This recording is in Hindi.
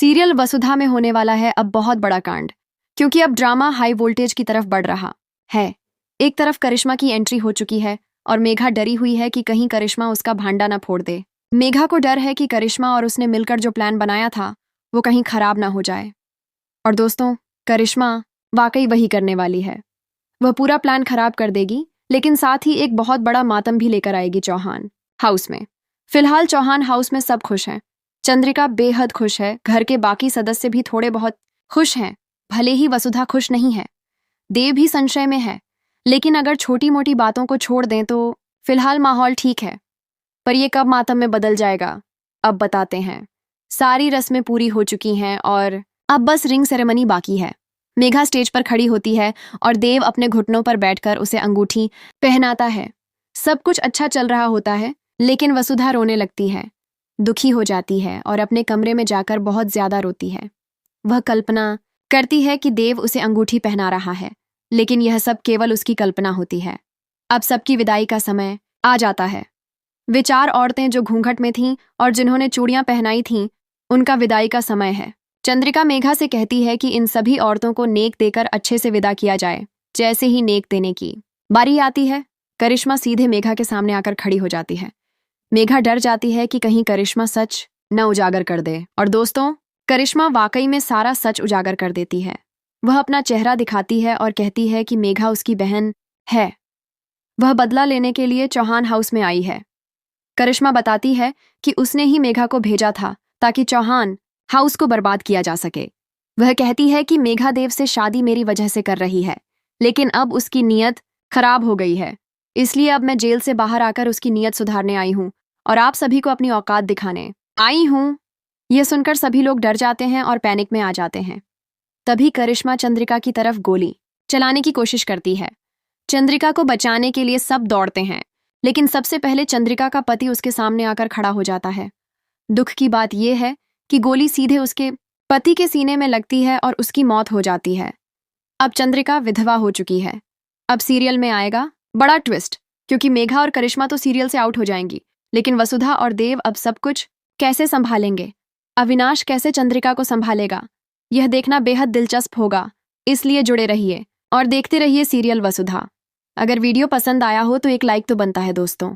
सीरियल वसुधा में होने वाला है अब बहुत बड़ा कांड, क्योंकि अब ड्रामा हाई वोल्टेज की तरफ बढ़ रहा है। एक तरफ करिश्मा की एंट्री हो चुकी है और मेघा डरी हुई है कि कहीं करिश्मा उसका भांडा ना फोड़ दे। मेघा को डर है कि करिश्मा और उसने मिलकर जो प्लान बनाया था वो कहीं खराब ना हो जाए। और दोस्तों, करिश्मा वाकई वही करने वाली है। वह पूरा प्लान खराब कर देगी, लेकिन साथ ही एक बहुत बड़ा मातम भी लेकर आएगी चौहान हाउस में। फिलहाल चौहान हाउस में सब खुश हैं। चंद्रिका बेहद खुश है, घर के बाकी सदस्य भी थोड़े बहुत खुश हैं, भले ही वसुधा खुश नहीं है। देव भी संशय में है, लेकिन अगर छोटी मोटी बातों को छोड़ दें तो फिलहाल माहौल ठीक है। पर यह कब मातम में बदल जाएगा, अब बताते हैं। सारी रस्में पूरी हो चुकी हैं और अब बस रिंग सेरेमनी बाकी है। मेघा स्टेज पर खड़ी होती है और देव अपने घुटनों पर बैठकर उसे अंगूठी पहनाता है। सब कुछ अच्छा चल रहा होता है, लेकिन वसुधा रोने लगती है, दुखी हो जाती है और अपने कमरे में जाकर बहुत ज्यादा रोती है। वह कल्पना करती है कि देव उसे अंगूठी पहना रहा है, लेकिन यह सब केवल उसकी कल्पना होती है। अब सबकी विदाई का समय आ जाता है। वे 4 औरतें जो घूंघट में थीं और जिन्होंने चूड़ियां पहनाई थीं, उनका विदाई का समय है। चंद्रिका मेघा से कहती है कि इन सभी औरतों को नेक देकर अच्छे से विदा किया जाए। जैसे ही नेक देने की बारी आती है, करिश्मा सीधे मेघा के सामने आकर खड़ी हो जाती है। मेघा डर जाती है कि कहीं करिश्मा सच न उजागर कर दे। और दोस्तों, करिश्मा वाकई में सारा सच उजागर कर देती है। वह अपना चेहरा दिखाती है और कहती है कि मेघा उसकी बहन है। वह बदला लेने के लिए चौहान हाउस में आई है। करिश्मा बताती है कि उसने ही मेघा को भेजा था ताकि चौहान हाउस को बर्बाद किया जा सके। वह कहती है कि मेघा देव से शादी मेरी वजह से कर रही है, लेकिन अब उसकी नीयत खराब हो गई है। इसलिए अब मैं जेल से बाहर आकर उसकी नीयत सुधारने आई हूँ और आप सभी को अपनी औकात दिखाने आई हूँ। यह सुनकर सभी लोग डर जाते हैं और पैनिक में आ जाते हैं। तभी करिश्मा चंद्रिका की तरफ गोली चलाने की कोशिश करती है। चंद्रिका को बचाने के लिए सब दौड़ते हैं, लेकिन सबसे पहले चंद्रिका का पति उसके सामने आकर खड़ा हो जाता है। दुख की बात यह है कि गोली सीधे उसके पति के सीने में लगती है और उसकी मौत हो जाती है। अब चंद्रिका विधवा हो चुकी है। अब सीरियल में आएगा बड़ा ट्विस्ट, क्योंकि मेघा और करिश्मा तो सीरियल से आउट हो जाएंगी, लेकिन वसुधा और देव अब सब कुछ कैसे संभालेंगे? अविनाश कैसे चंद्रिका को संभालेगा? यह देखना बेहद दिलचस्प होगा, इसलिए जुड़े रहिए और देखते रहिए सीरियल वसुधा। अगर वीडियो पसंद आया हो तो एक लाइक तो बनता है दोस्तों।